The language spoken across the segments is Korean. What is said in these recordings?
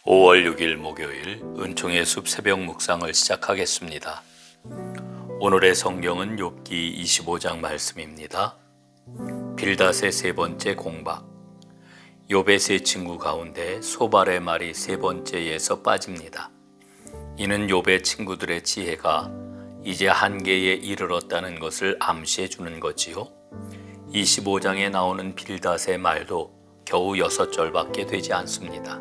5월 6일 목요일 은총의 숲 새벽 묵상을 시작하겠습니다. 오늘의 성경은 욥기 25장 말씀입니다. 빌닷의 세 번째 공박. 욥의 세 친구 가운데 소발의 말이 세 번째에서 빠집니다. 이는 욥의 친구들의 지혜가 이제 한계에 이르렀다는 것을 암시해 주는 거지요. 25장에 나오는 빌닷의 말도 겨우 6절밖에 되지 않습니다.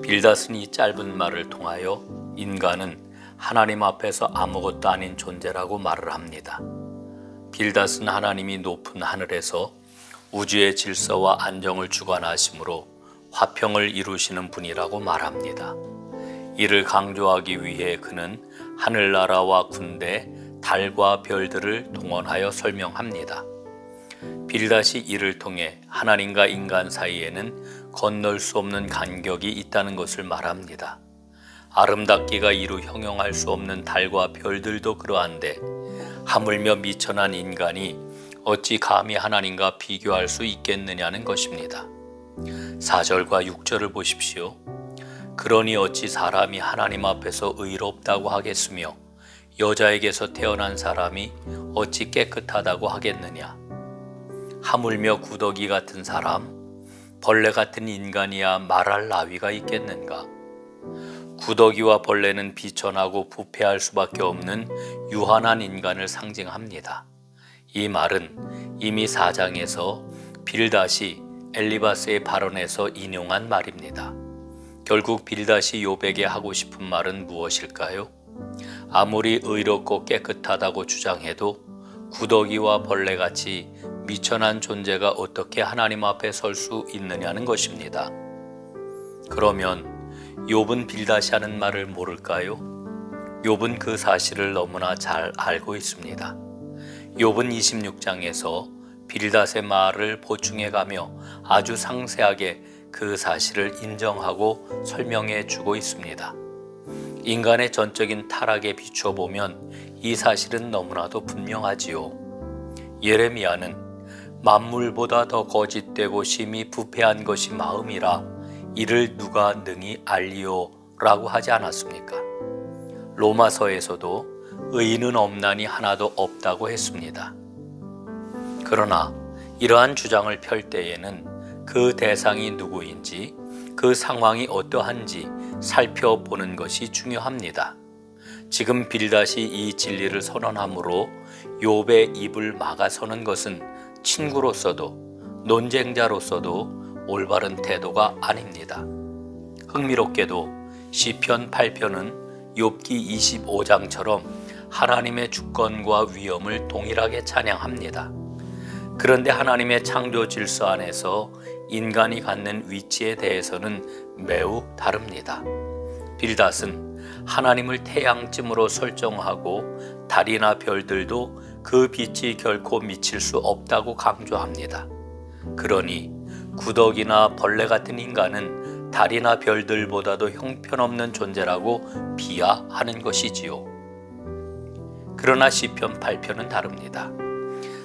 빌닷은 이 짧은 말을 통하여 인간은 하나님 앞에서 아무것도 아닌 존재라고 말을 합니다. 빌닷은 하나님이 높은 하늘에서 우주의 질서와 안정을 주관하심으로 화평을 이루시는 분이라고 말합니다. 이를 강조하기 위해 그는 하늘나라와 군대, 달과 별들을 동원하여 설명합니다. 빌닷이 이를 통해 하나님과 인간 사이에는 건널 수 없는 간격이 있다는 것을 말합니다. 아름답기가 이루 형용할 수 없는 달과 별들도 그러한데 하물며 미천한 인간이 어찌 감히 하나님과 비교할 수 있겠느냐는 것입니다. 4절과 6절을 보십시오. 그러니 어찌 사람이 하나님 앞에서 의롭다고 하겠으며 여자에게서 태어난 사람이 어찌 깨끗하다고 하겠느냐. 하물며 구더기 같은 사람, 벌레 같은 인간이야 말할 나위가 있겠는가. 구더기와 벌레는 비천하고 부패할 수밖에 없는 유한한 인간을 상징합니다. 이 말은 이미 4장에서 빌닷이 엘리바스의 발언에서 인용한 말입니다. 결국 빌닷이 욥에게 하고 싶은 말은 무엇일까요? 아무리 의롭고 깨끗하다고 주장해도 구더기와 벌레같이 미천한 존재가 어떻게 하나님 앞에 설 수 있느냐는 것입니다. 그러면 욥은 빌닷이 하는 말을 모를까요? 욥은 그 사실을 너무나 잘 알고 있습니다. 욥은 26장에서 빌닷의 말을 보충해가며 아주 상세하게 그 사실을 인정하고 설명해 주고 있습니다. 인간의 전적인 타락에 비추어 보면 이 사실은 너무나도 분명하지요. 예레미야는 만물보다 더 거짓되고 심히 부패한 것이 마음이라 이를 누가 능히 알리오 라고 하지 않았습니까? 로마서에서도 의인은 없나니 하나도 없다고 했습니다. 그러나 이러한 주장을 펼 때에는 그 대상이 누구인지 그 상황이 어떠한지 살펴보는 것이 중요합니다. 지금 빌닷이 이 진리를 선언함으로 욥의 입을 막아서는 것은 친구로서도 논쟁자로서도 올바른 태도가 아닙니다. 흥미롭게도 시편 8편은 욥기 25장처럼 하나님의 주권과 위엄을 동일하게 찬양합니다. 그런데 하나님의 창조 질서 안에서 인간이 갖는 위치에 대해서는 매우 다릅니다. 빌닷은 하나님을 태양쯤으로 설정하고 달이나 별들도 그 빛이 결코 미칠 수 없다고 강조합니다. 그러니 구더기나 벌레 같은 인간은 달이나 별들보다도 형편없는 존재라고 비하하는 것이지요. 그러나 시편 8편은 다릅니다.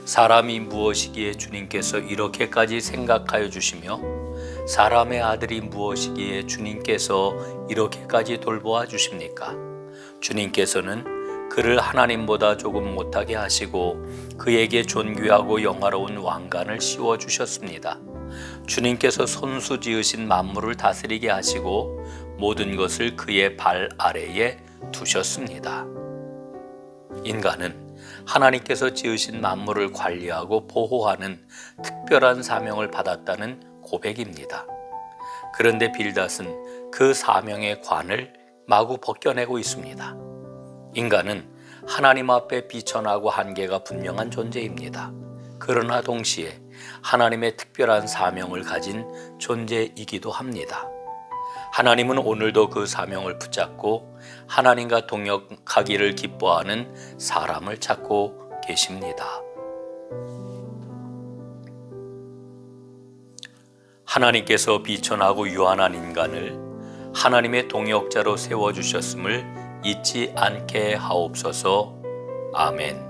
사람이 무엇이기에 주님께서 이렇게까지 생각하여 주시며 사람의 아들이 무엇이기에 주님께서 이렇게까지 돌보아 주십니까? 주님께서는 그를 하나님보다 조금 못하게 하시고 그에게 존귀하고 영화로운 왕관을 씌워 주셨습니다. 주님께서 손수 지으신 만물을 다스리게 하시고 모든 것을 그의 발 아래에 두셨습니다. 인간은 하나님께서 지으신 만물을 관리하고 보호하는 특별한 사명을 받았다는 고백입니다. 그런데 빌닷은 그 사명의 관을 마구 벗겨내고 있습니다. 인간은 하나님 앞에 비천하고 한계가 분명한 존재입니다. 그러나 동시에 하나님의 특별한 사명을 가진 존재이기도 합니다. 하나님은 오늘도 그 사명을 붙잡고 하나님과 동역하기를 기뻐하는 사람을 찾고 계십니다. 하나님께서 비천하고 유한한 인간을 하나님의 동역자로 세워주셨음을 잊지 않게 하옵소서. 아멘.